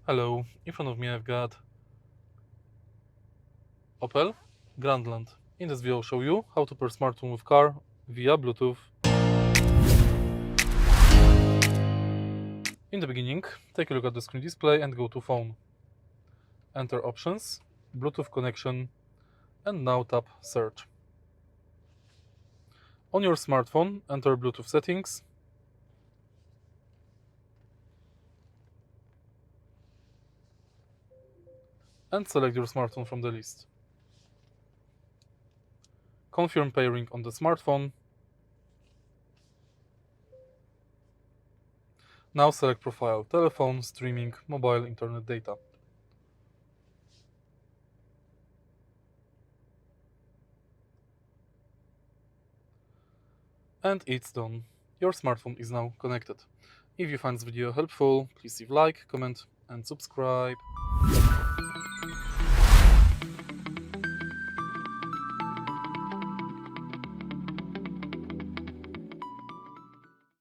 Hello, in front of me I've got Opel Grandland. In this video I'll show you how to pair smartphone with car via Bluetooth. In the beginning, take a look at the screen display and go to phone. Enter options, Bluetooth connection, and now tap search. On your smartphone, enter Bluetooth settings, and select your smartphone from the list. Confirm pairing on the smartphone. Now select profile, telephone, streaming, mobile, internet data. And it's done. Your smartphone is now connected. If you find this video helpful, please leave like, comment and subscribe.